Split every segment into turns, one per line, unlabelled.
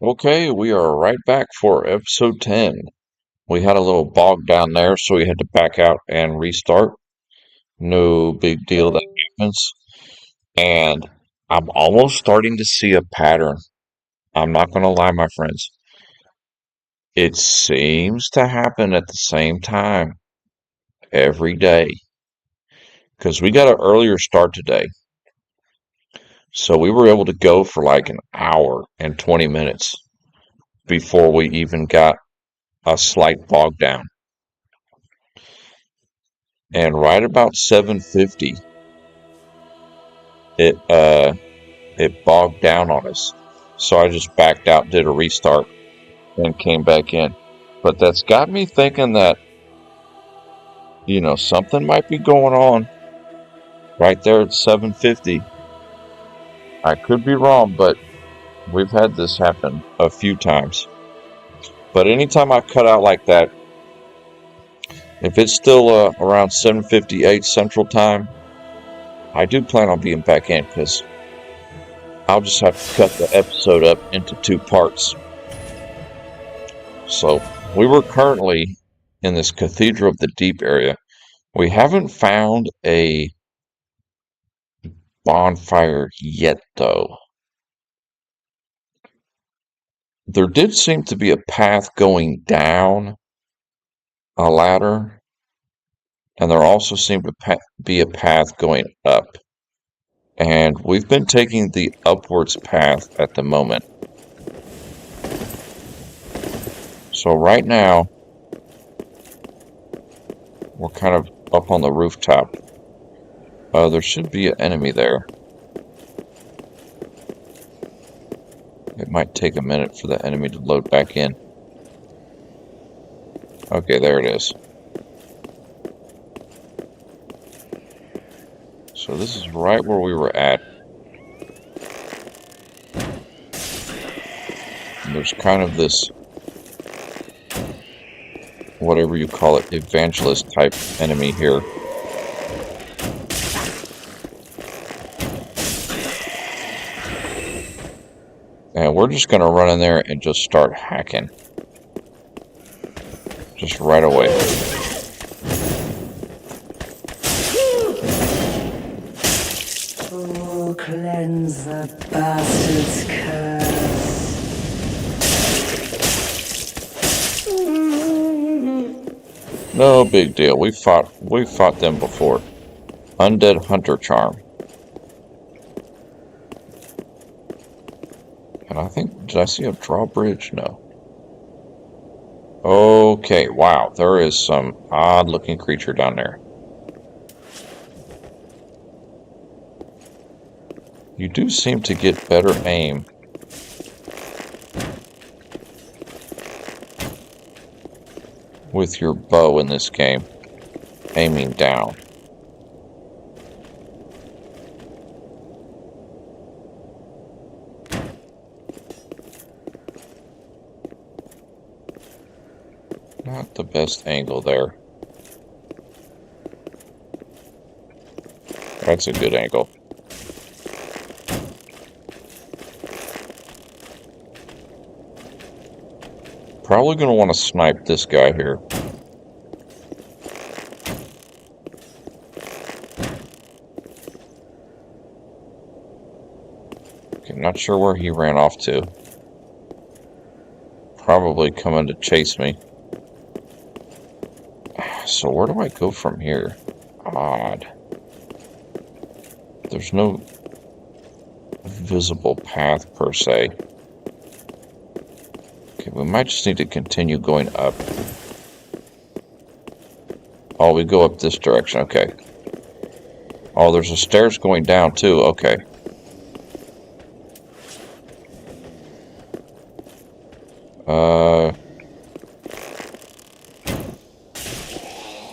Okay, we are right back for episode 10. We had a little bog down there, so we had to back out and restart. No big deal that happens. And I'm almost starting to see a pattern. I'm not going to lie, my friends. It seems to happen at the same time every day. Because we got an earlier start today. So we were able to go for like an hour and 20 minutes before we even got a slight bog down. And right about 7:50, it it bogged down on us. So I just backed out, did a restart, and came back in. But that's got me thinking that, something might be going on right there at 7:50. I could be wrong, but we've had this happen a few times. But anytime I cut out like that, if it's still around 7:58 Central Time, I do plan on being back in because I'll just have to cut the episode up into two parts. So we were currently in this Cathedral of the Deep area. We haven't found a bonfire yet, though. There did seem to be a path going down a ladder, and there also seemed to be a path going up. And we've been taking the upwards path at the moment. So right now, we're kind of up on the rooftop. There should be an enemy there. It might take a minute for the enemy to load back in. Okay, there it is. So this is right where we were at. And there's kind of this, whatever you call it, evangelist type enemy here. And we're just going to run in there and just start hacking. Just right away.
Oh, cleanse the bastard's curse.
No big deal. We fought them before. Undead Hunter Charm. And I think, did I see a drawbridge? No. Okay, wow, there is some odd looking creature down there. You do seem to get better aim. With your bow in this game, aiming down. Not the best angle there. That's a good angle. Probably going to want to snipe this guy here. Okay, not sure where he ran off to. Probably coming to chase me. So where do I go from here? Odd. There's no visible path per se. Okay, we might just need to continue going up. Oh, we go up this direction. Okay. Oh, there's a stairs going down too. Okay.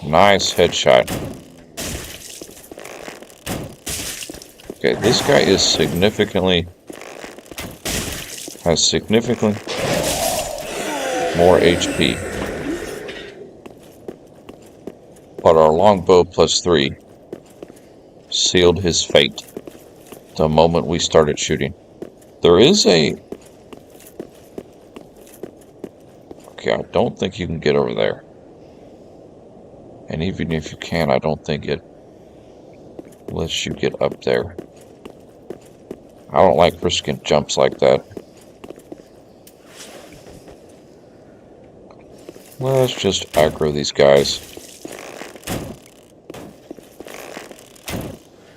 Nice headshot. Okay, this guy is has significantly more HP. But our longbow +3 sealed his fate the moment we started shooting. There is a Okay, I don't think you can get over there. And even if you can, I don't think it lets you get up there. I don't like risking jumps like that. Let's just aggro these guys.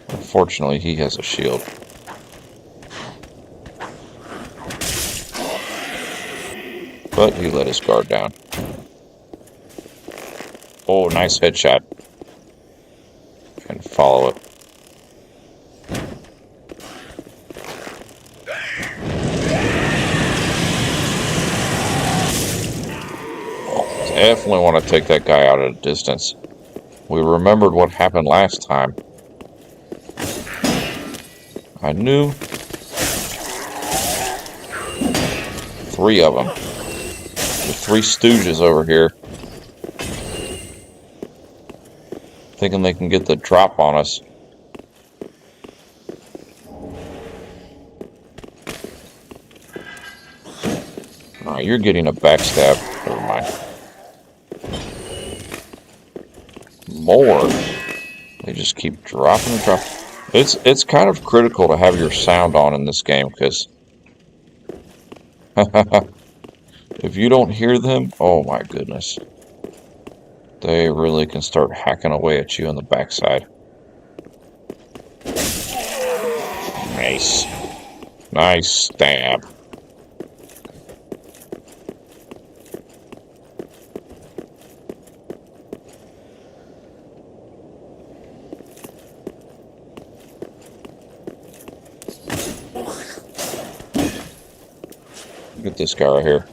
Unfortunately, he has a shield. But he let his guard down. Oh, nice headshot. And follow it. Definitely want to take that guy out at a distance. We remembered what happened last time. I knew. 3 of them. The 3 stooges over here. Thinking they can get the drop on us. Alright, you're getting a backstab. Never mind. More. They just keep dropping and dropping. It's kind of critical to have your sound on in this game, because if you don't hear them, oh my goodness. They really can start hacking away at you on the backside. Nice. Nice stab. Look at this guy right here.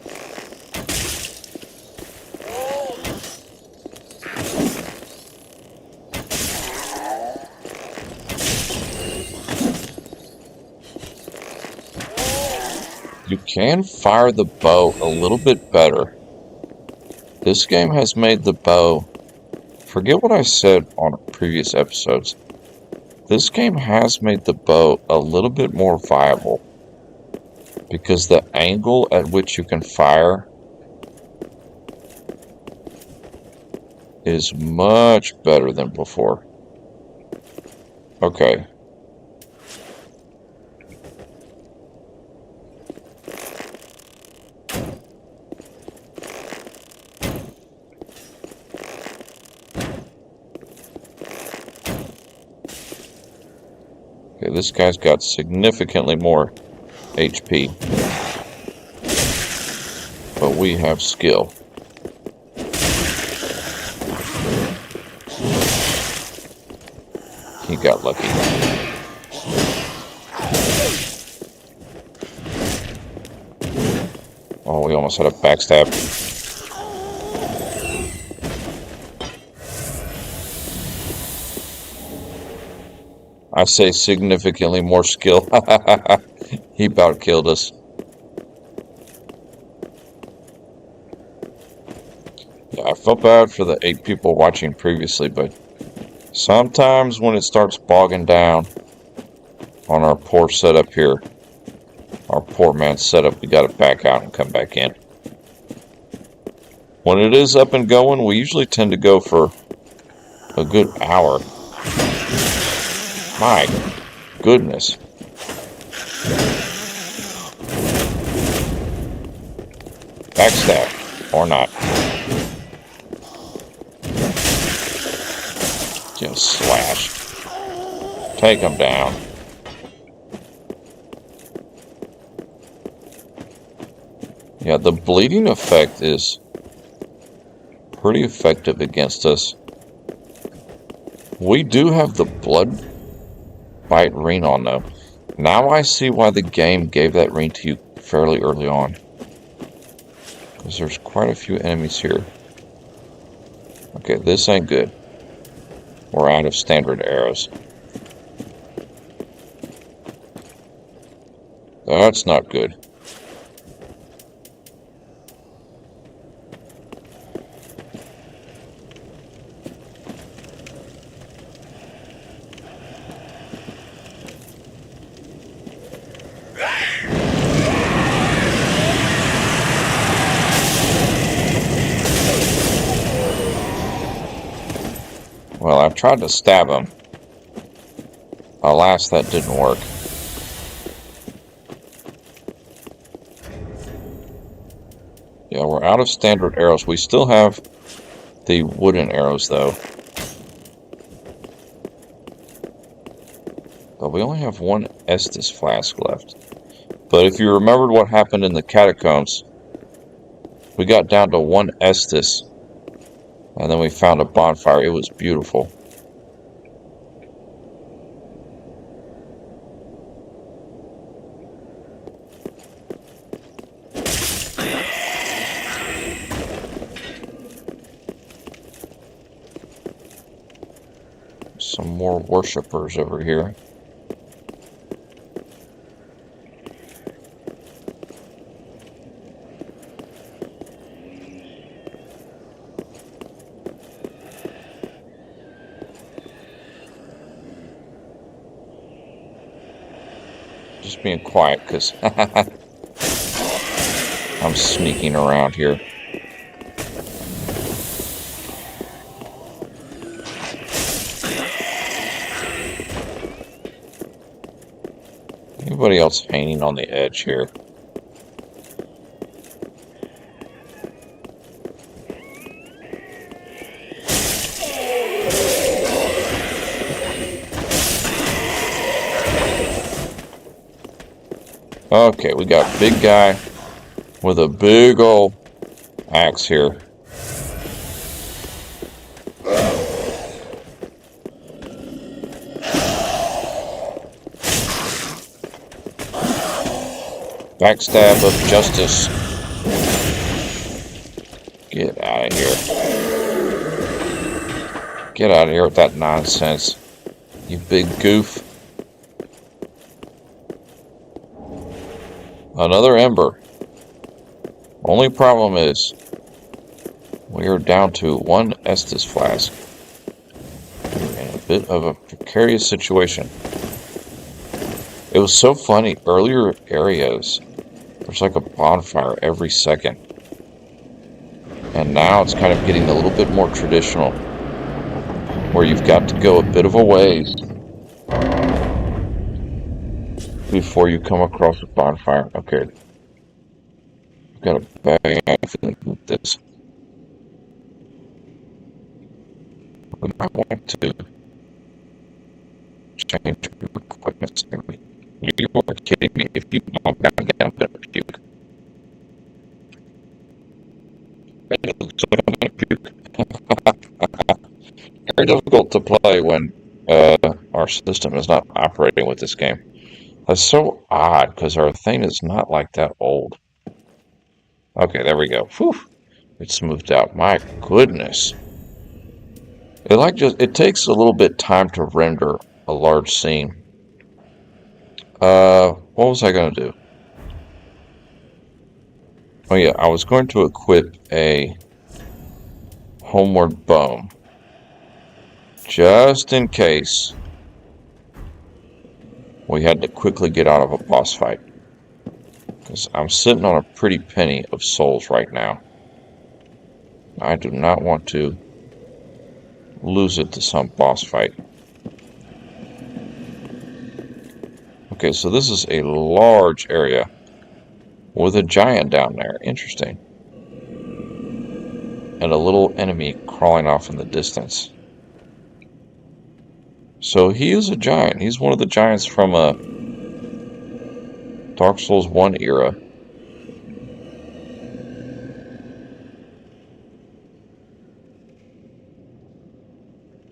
You can fire the bow a little bit better. This game has made the bow... Forget what I said on previous episodes. This game has made the bow a little bit more viable. Because the angle at which you can fire is much better than before. Okay. Okay, this guy's got significantly more HP. But we have skill. He got lucky. Oh, we almost had a backstab. I say significantly more skill. He about killed us. Yeah, I felt bad for the 8 people watching previously, but sometimes when it starts bogging down on our poor setup here, our poor man's setup, we gotta back out and come back in. When it is up and going, we usually tend to go for a good hour. My goodness. Backstab, or not. Just slash. Take him down. Yeah, the bleeding effect is pretty effective against us. We do have the blood bite ring on though. Now I see why the game gave that ring to you fairly early on. Because there's quite a few enemies here. Okay, this ain't good. We're out of standard arrows. That's not good. tried to stab him. Alas, that didn't work. Yeah, we're out of standard arrows. We still have the wooden arrows, though. But we only have one Estus flask left. But if you remembered what happened in the catacombs, we got down to one Estus, and then we found a bonfire. It was beautiful. Some more worshippers over here. Just being quiet because I'm sneaking around here. Anybody else hanging on the edge here? Okay, we got big guy with a big old axe here. Backstab of justice. Get out of here. Get out of here with that nonsense, you big goof. Another ember. Only problem is we are down to one Estus flask. We're in a bit of a precarious situation. It was so funny. Earlier areas, there's like a bonfire every second. And now it's kind of getting a little bit more traditional, where you've got to go a bit of a ways before you come across a bonfire. Okay. I've got a bag. I feel like this. We might want to change equipment. You are kidding me. If you mom down again, I'm gonna puke. It looks like I'm gonna puke. Very difficult to play when our system is not operating with this game. That's so odd, because our thing is not like that old. Okay, there we go. Whew. It smoothed out. My goodness. It takes a little bit time to render a large scene. What was I going to do? Oh yeah, I was going to equip a homeward bone. Just in case we had to quickly get out of a boss fight. Because I'm sitting on a pretty penny of souls right now. I do not want to lose it to some boss fight. Okay, so this is a large area with a giant down there. Interesting. And a little enemy crawling off in the distance. So he is a giant. He's one of the giants from Dark Souls 1 era.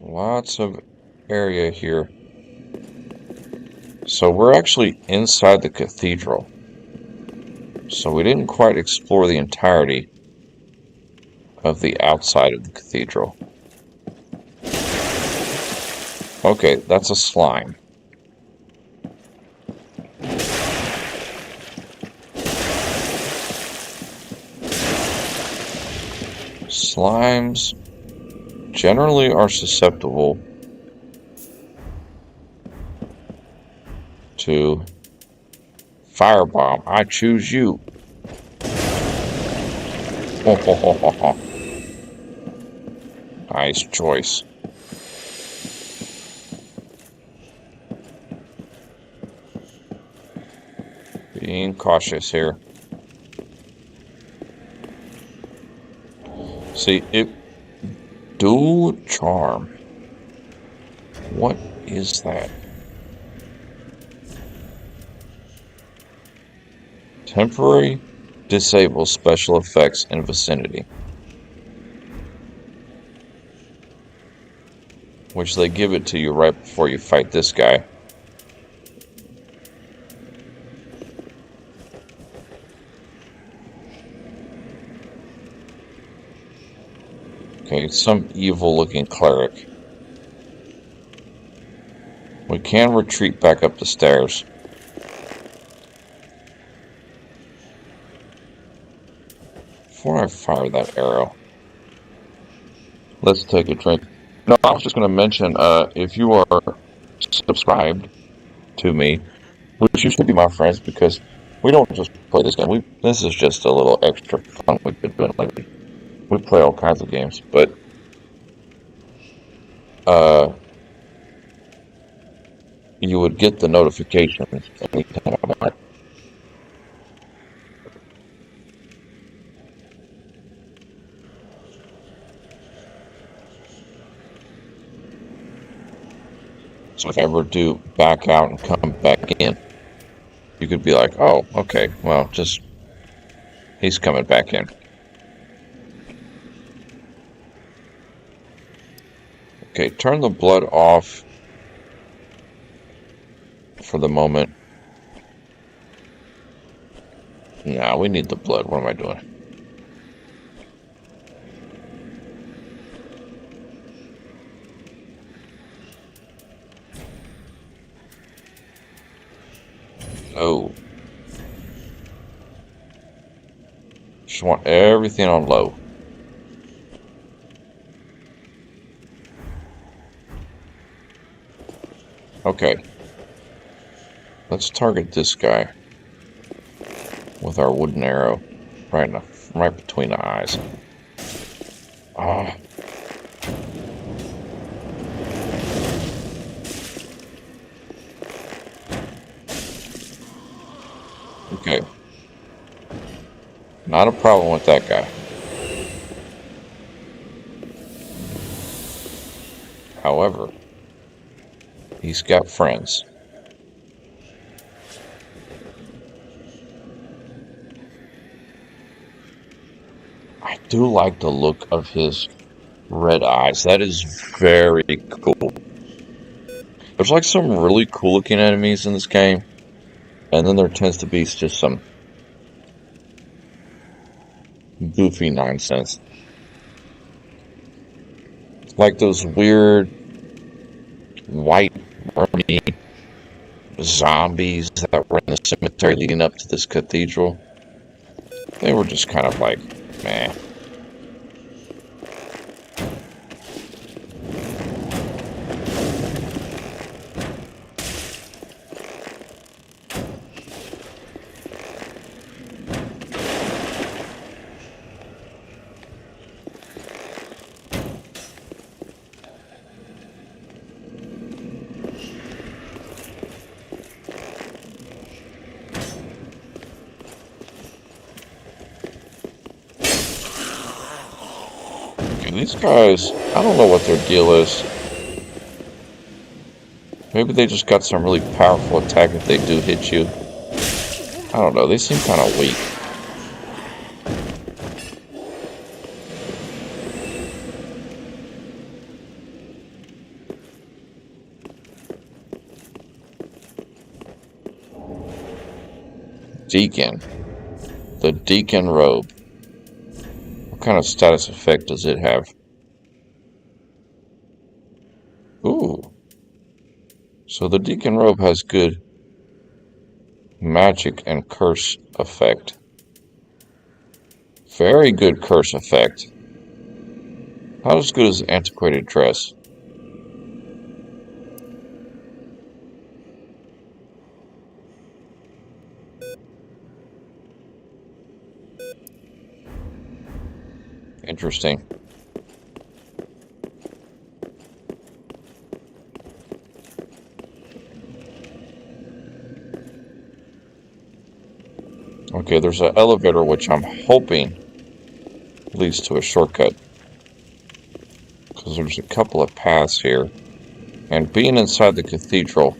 Lots of area here. So we're actually inside the cathedral. So we didn't quite explore the entirety of the outside of the cathedral. Okay, that's a slime. Slimes generally are susceptible to firebomb. I choose you. Nice choice. being cautious here. See, dual charm. What is that? Temporary disables special effects in vicinity. Which they give it to you right before you fight this guy. Okay, some evil-looking cleric. We can retreat back up the stairs. Before I fire that arrow, let's take a drink. No, I was just going to mention, if you are subscribed to me, which you should be my friends, because we don't just play this game. This is just a little extra fun we've been doing lately. We play all kinds of games, but you would get the notifications anytime I'm on. So if I ever do back out and come back in, you could be like, oh, okay, well, he's coming back in. Okay, turn the blood off for the moment. Nah, we need the blood. What am I doing? Oh. Just want everything on low. Okay. Let's target this guy with our wooden arrow right between the eyes. Ah. Okay. Not a problem with that guy. However, he's got friends. I do like the look of his red eyes. That is very cool. There's like some really cool looking enemies in this game. And then there tends to be just some goofy nonsense. Like those weird white army zombies that were in the cemetery leading up to this cathedral. They were just kind of like, meh. These guys, I don't know what their deal is. Maybe they just got some really powerful attack if they do hit you. I don't know, they seem kind of weak. Deacon. The Deacon robe. What kind of status effect does it have? Ooh. So the Deacon robe has good magic and curse effect. Very good curse effect. Not as good as antiquated dress. Interesting. Okay, there's an elevator which I'm hoping leads to a shortcut. Because there's a couple of paths here. And being inside the cathedral...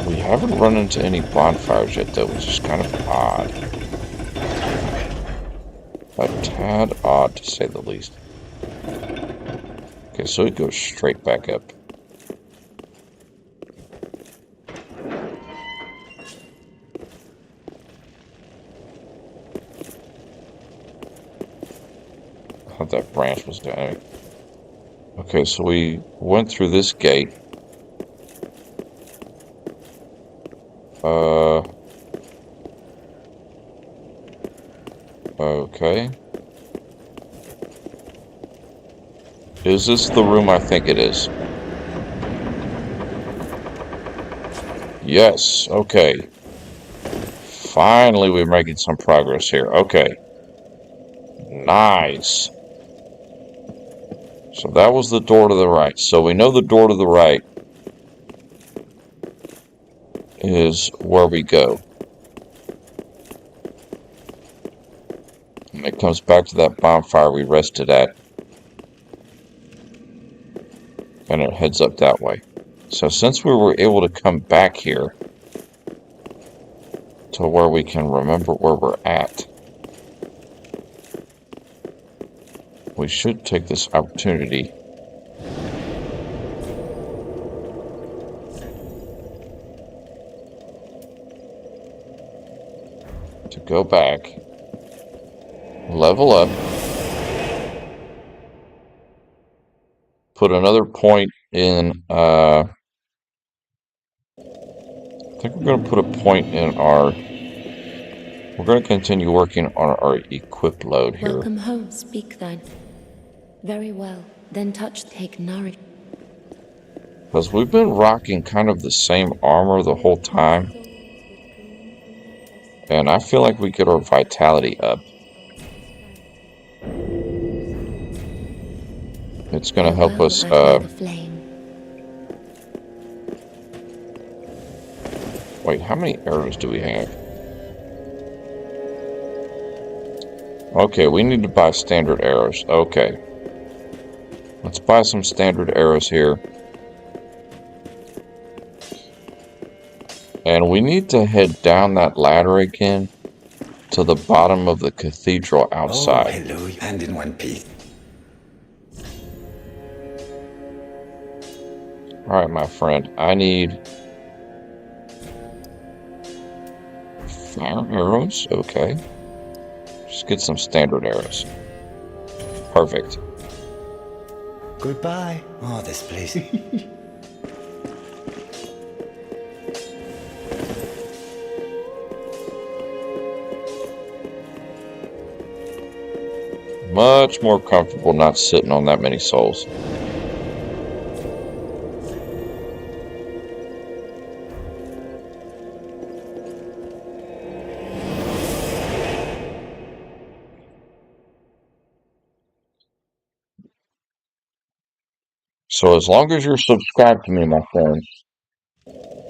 we haven't run into any bonfires yet, though, which is kind of odd. A tad odd, to say the least. Okay, so it goes straight back up. I thought that branch was down. Okay, so we went through this gate. Okay. Is this the room I think it is? Yes, okay. Finally, we're making some progress here. Okay. Nice. So that was the door to the right. So we know the door to the right is where we go. And it comes back to that bonfire we rested at. And it heads up that way. So since we were able to come back here to where we can remember where we're at, we should take this opportunity to go back, level up, put another point in, I think we're going to put a point in our, we're going to continue working on our equip load here.
Welcome home, speak thine. Very well, then take nourish.
Because we've been rocking kind of the same armor the whole time. And I feel like we get our vitality up. It's going to help us, wait, how many arrows do we have? Okay, we need to buy standard arrows. Okay. Let's buy some standard arrows here. And we need to head down that ladder again to the bottom of the cathedral outside.
Oh, hello, and in one piece.
Alright, my friend, I need fire arrows. Okay. Just get some standard arrows. Perfect.
Goodbye. Oh, this place.
Much more comfortable not sitting on that many souls. So as long as you're subscribed to me, my friends,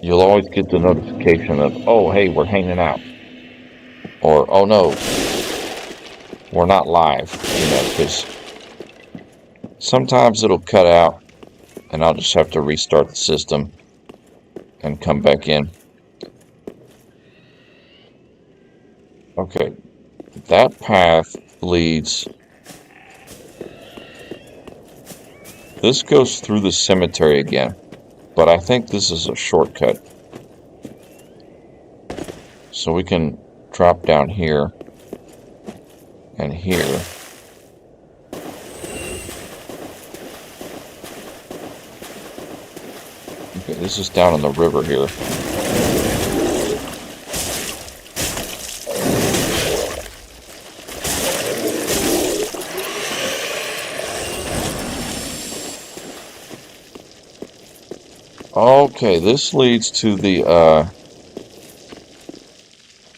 you'll always get the notification of, oh, hey, we're hanging out. Or, oh, no, we're not live. You know, because sometimes it'll cut out and I'll just have to restart the system and come back in. Okay, that path leads... This goes through the cemetery again, but I think this is a shortcut. So we can drop down here and here. Okay, this is down in the river here. Okay, this leads to the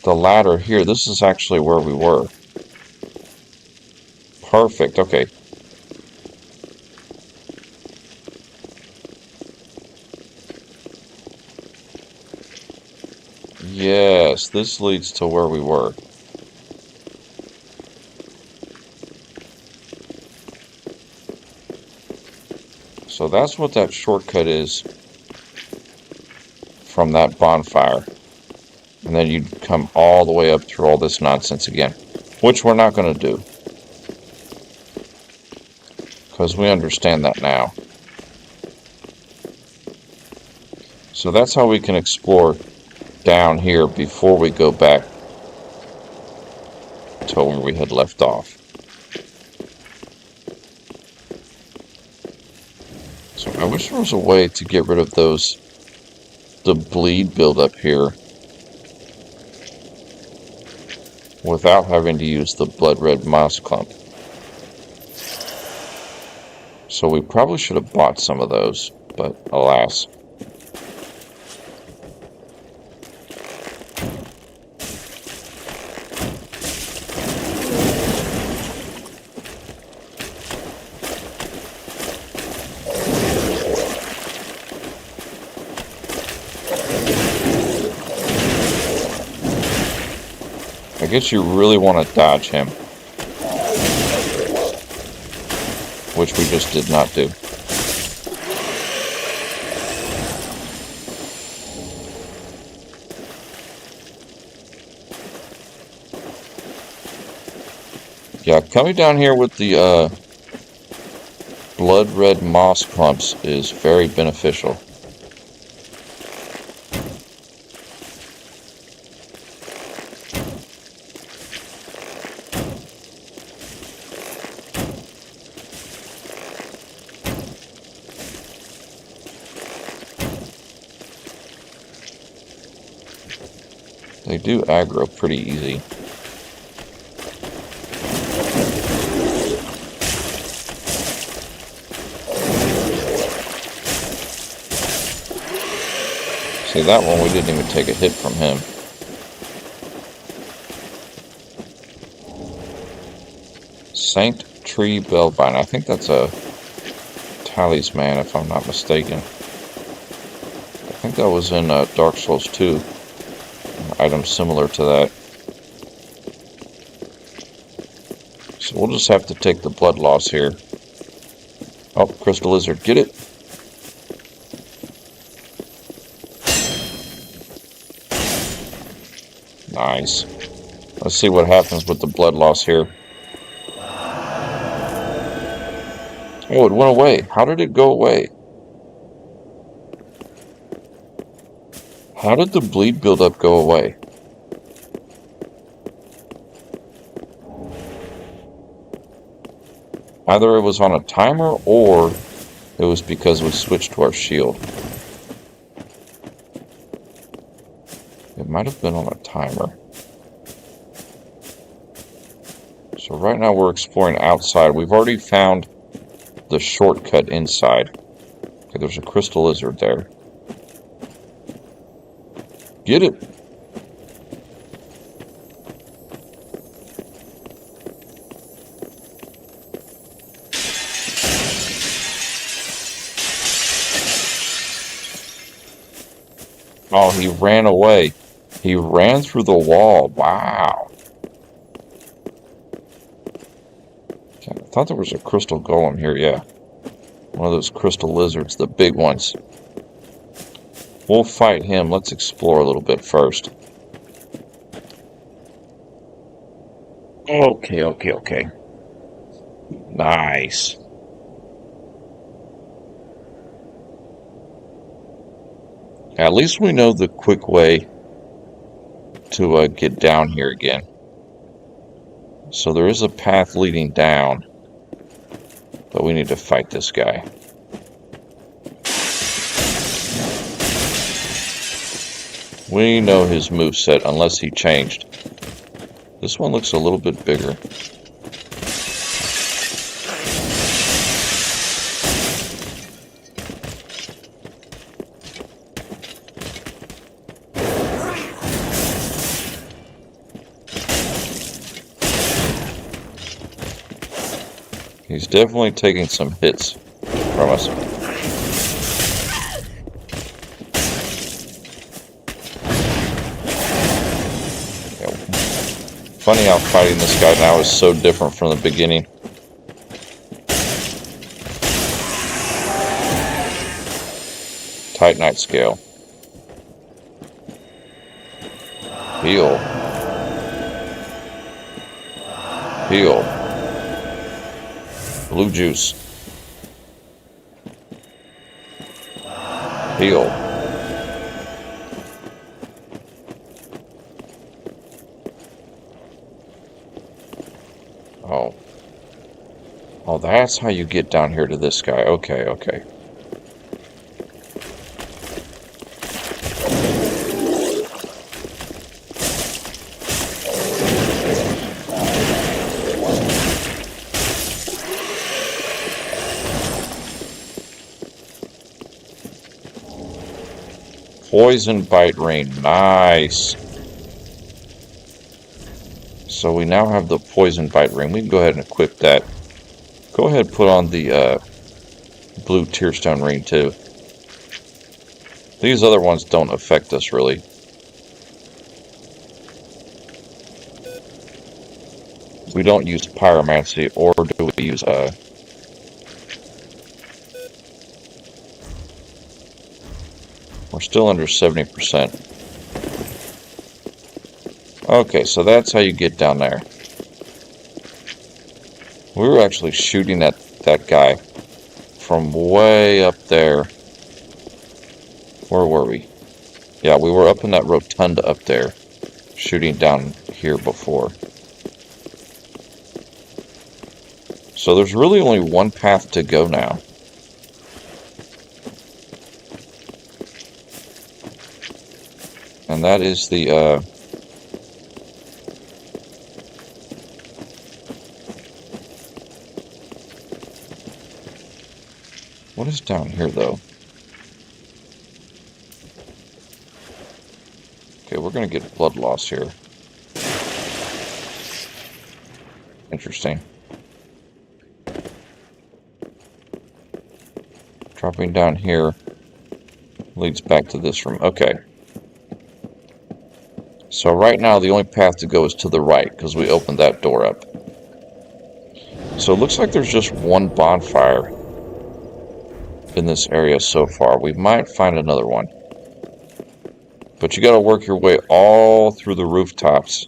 ladder here. This is actually where we were. Perfect, okay. Yes, this leads to where we were. So that's what that shortcut is from that bonfire. And then you'd come all the way up through all this nonsense again. Which we're not going to do. Because we understand that now. So that's how we can explore down here before we go back to where we had left off. So I wish there was a way to get rid of the bleed buildup here without having to use the blood red moss clump. So we probably should have bought some of those, but alas. I guess you really want to dodge him. Which we just did not do. Yeah, coming down here with the blood red moss clumps is very beneficial. They do aggro pretty easy. See, that one we didn't even take a hit from him. Saint Tree Bellvine. I think that's a talisman, if I'm not mistaken. I think that was in Dark Souls 2. An item similar to that. So we'll just have to take the blood loss here. Oh, Crystal Lizard, get it! Nice. Let's see what happens with the blood loss here. Oh, it went away. How did it go away? How did the bleed buildup go away? Either it was on a timer or it was because we switched to our shield. It might have been on a timer. So right now we're exploring outside. We've already found the shortcut inside. Okay, there's a crystal lizard there. Get it! Oh, he ran away. He ran through the wall. Wow. I thought there was a crystal golem here, yeah. One of those crystal lizards, the big ones. We'll fight him. Let's explore a little bit first. Okay. Nice. At least we know the quick way to get down here again. So there is a path leading down, but we need to fight this guy. We know his moveset unless he changed. This one looks a little bit bigger. He's definitely taking some hits from us. Funny how fighting this guy now is so different from the beginning. Titanite scale. Heal. Heal. Blue juice. Heal. Oh. Oh, that's how you get down here to this guy. Okay, okay. Poison bite ring. Nice. So we now have the poison bite ring. We can go ahead and equip that. Go ahead and put on the blue tearstone ring too. These other ones don't affect us really. We don't use pyromancy, or do we use we're still under 70%. Okay, so that's how you get down there. We were actually shooting at that guy from way up there. Where were we? Yeah, we were up in that rotunda up there, shooting down here before. So there's really only one path to go now. And that is the, what is down here, though? Okay, we're going to get blood loss here. Interesting. Dropping down here leads back to this room. Okay. So right now, the only path to go is to the right, because we opened that door up. So it looks like there's just one bonfire in this area so far. We might find another one. But you gotta work your way all through the rooftops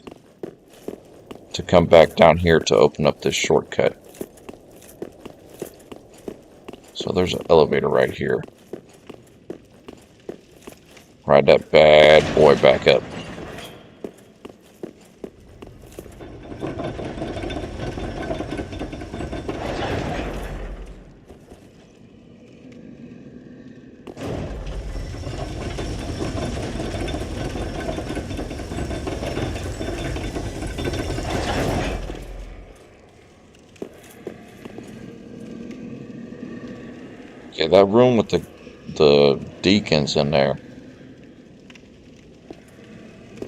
to come back down here to open up this shortcut. So there's an elevator right here. Ride that bad boy back up. Okay, that room with the deacons in there.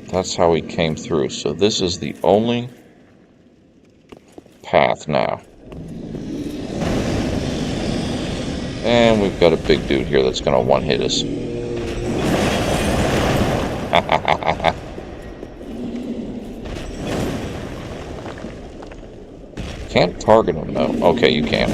That's how we came through. So this is the only path now. And we've got a big dude here that's going to one-hit us. Can't target him, though. Okay, you can.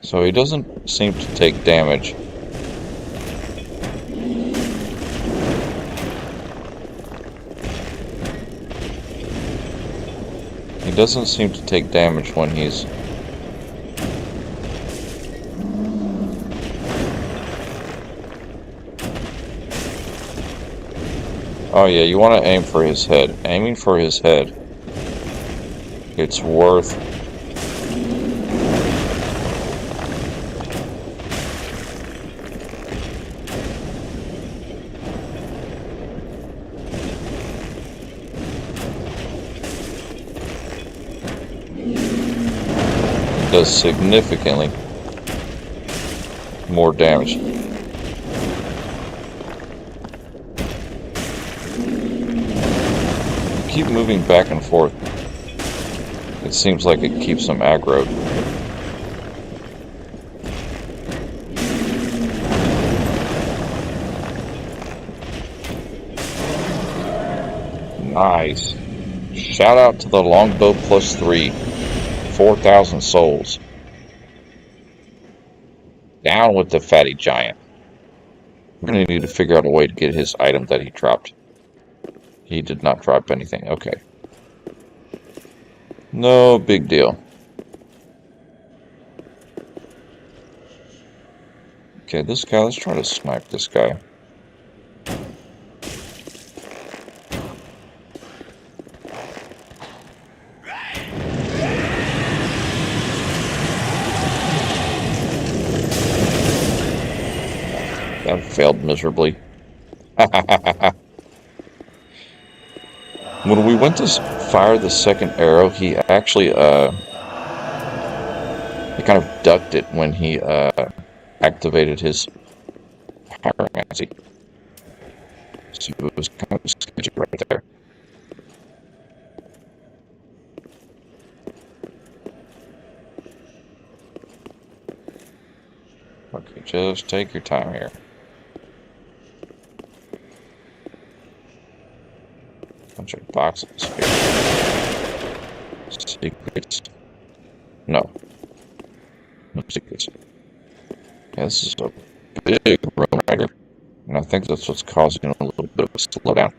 So he doesn't seem to take damage. He doesn't seem to take damage when he's... Oh yeah, you want to aim for his head. Aiming for his head. It's worth... does significantly more damage. Keep moving back and forth. It seems like it keeps them aggroed. Nice. Shout out to the longbow +3. 4,000 souls. Down with the fatty giant. We're going to need to figure out a way to get his item that he dropped. He did not drop anything. Okay. No big deal. Okay, this guy, let's try to snipe this guy. That failed miserably. When we went to fire the second arrow, he actually, he kind of ducked it when he, activated his pyromancy. So it was kind of sketchy right there. Okay, just take your time here. Bunch of boxes here. Secrets. No. No secrets. Yeah, this is a big room right here. And I think that's what's causing a little bit of a slowdown.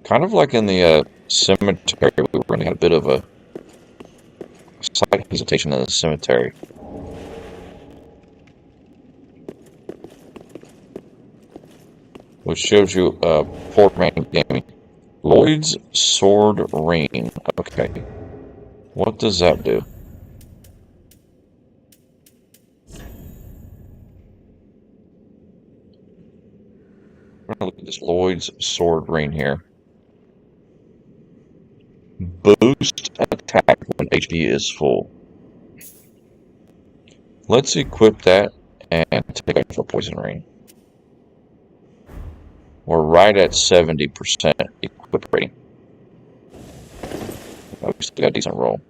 Kind of like in the cemetery, we were running a bit of a slight hesitation in the cemetery. Which shows you Port Man Gaming. Lloyd's Sword Ring. Okay. What does that do? We're gonna look at this Lloyd's Sword Ring here. Boost attack when HP is full. Let's equip that and take it for Poison Ring. We're right at 70% equip rating. Oh, we still got a decent roll.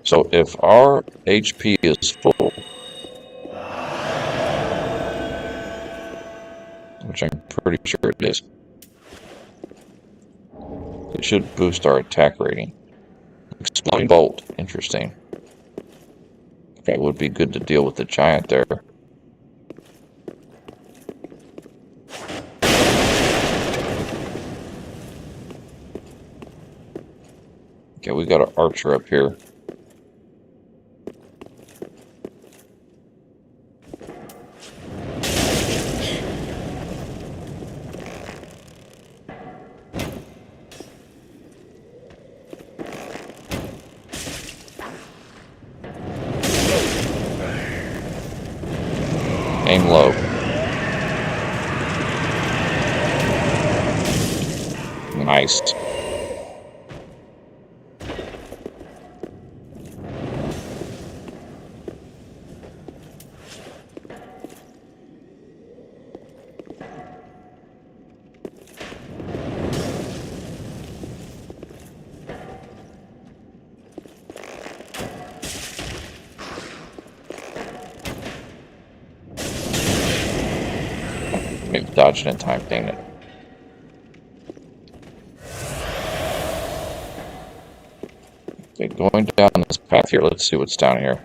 So if our HP is full, which I'm pretty sure it is, it should boost our attack rating. Exploding Bolt, interesting. That would be good to deal with the giant there. Okay, we got an archer up here. Aim low. Nice. Maybe dodging in time, dang it. Okay, going down this path here, let's see what's down here.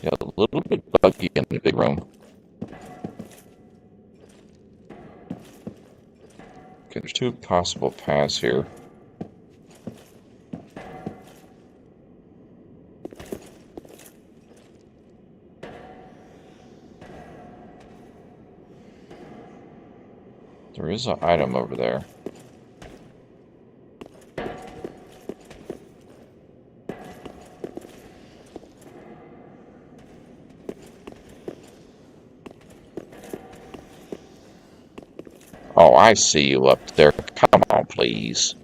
Yeah, a little bit buggy in the big room. Okay, there's two possible paths here. There is an item over there. Oh, I see you up there. Come on, please.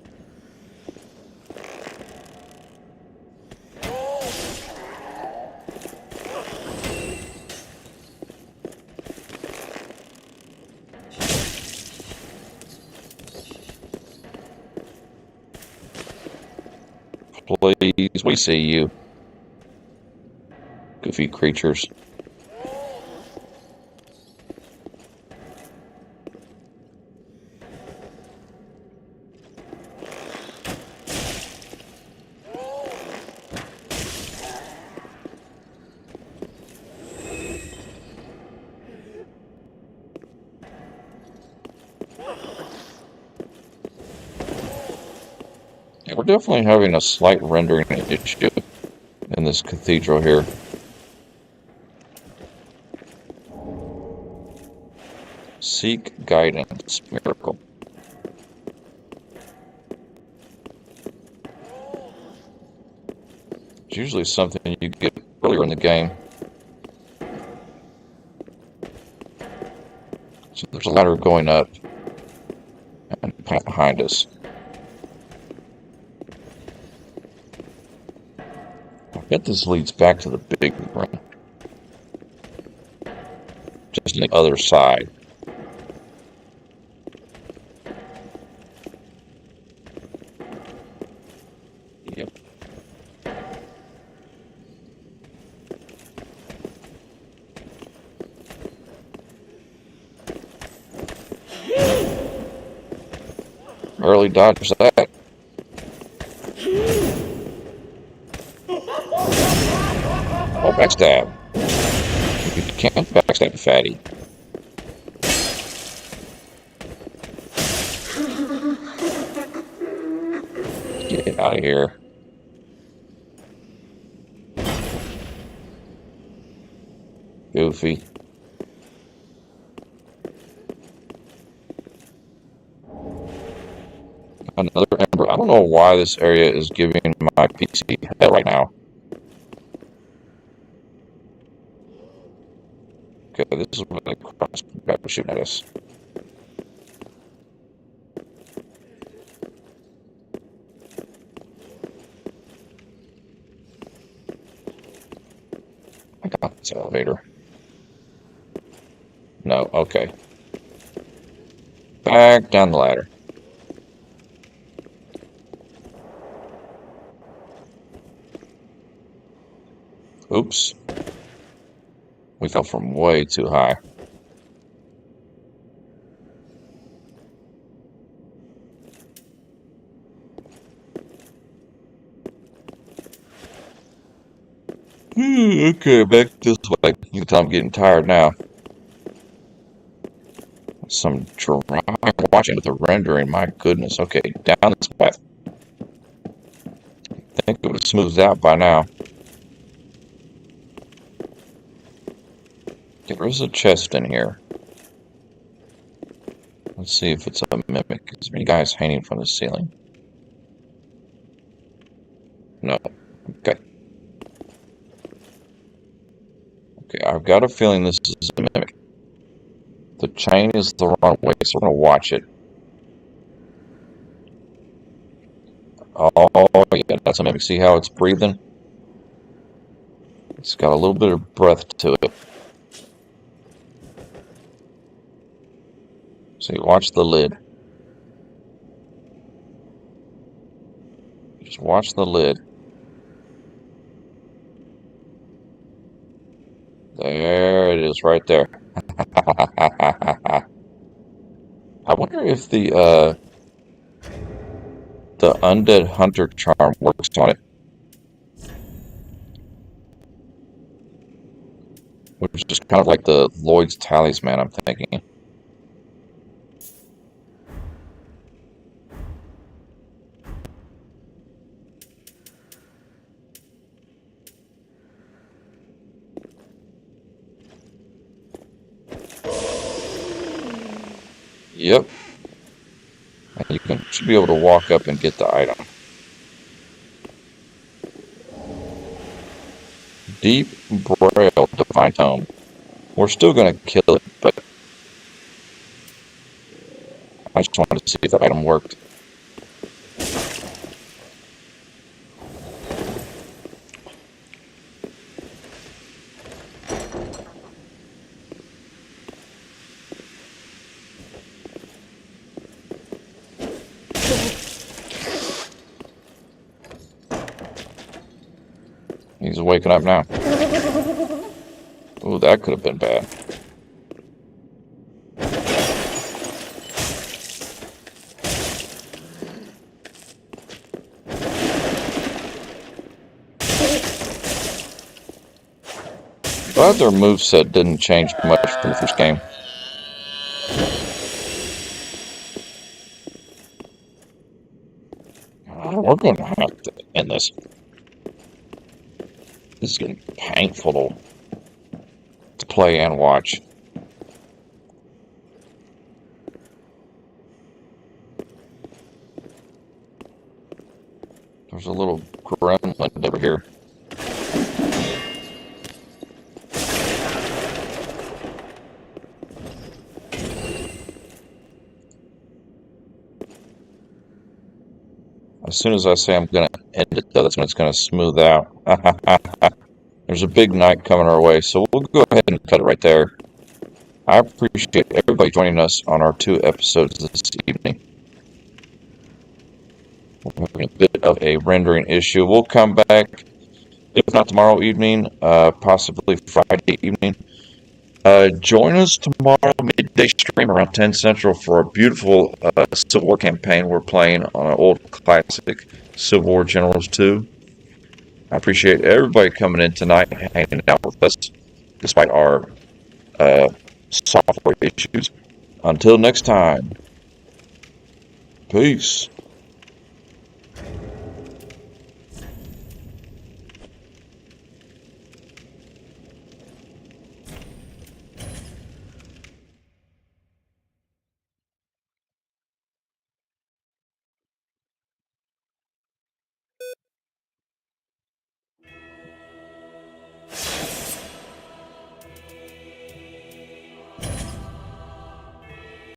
please. We see you. Goofy creatures. Yeah, we're definitely having a slight rendering issue in this cathedral here. Seek guidance, miracle. It's usually something you get earlier in the game. So there's a ladder going up and a path behind us. I bet this leads back to the big room. Just on the other side. Yep. Early dodge that. Oh, backstab. You can't backstab a fatty. Get out of here. Goofy. Another ember. I don't know why this area is giving my PC hell right now. Okay, this is where the crossbow was shooting at us. I got this elevator. No, okay. Back down the ladder. Oops. We fell from way too high. Okay, back this way. You can tell I'm getting tired now. Some dry watching with the rendering. My goodness. Okay, down this path. I think it would have smoothed out by now. There is a chest in here. Let's see if it's a mimic. Is there any guys hanging from the ceiling? No. Okay. Okay, I've got a feeling this is a mimic. The chain is the wrong way, so we're going to watch it. Oh, yeah, that's a mimic. See how it's breathing? It's got a little bit of breath to it. See, watch the lid. Just watch the lid. There it is, right there. I wonder if the undead hunter charm works on it. Which is kind of like the Lloyd's talisman, I'm thinking. Yep. And you should be able to walk up and get the item. Deep Braille Divine Tome. We're still going to kill it, but I just wanted to see if that item worked. waking up now. Ooh, that could have been bad. Glad their moveset didn't change much from the first game. We're going to have to end this. This is getting painful to play and watch. There's a little gremlin over here. As soon as I say I'm going to end it, though, that's when it's going to smooth out. There's a big night coming our way, so we'll go ahead and cut it right there. I appreciate everybody joining us on our 2 episodes this evening. We're having a bit of a rendering issue. We'll come back, if not tomorrow evening, possibly Friday evening. Join us tomorrow midday stream around 10 Central for a beautiful Civil War campaign we're playing on an old classic, Civil War Generals 2. I appreciate everybody coming in tonight and hanging out with us, despite our software issues. Until next time, peace.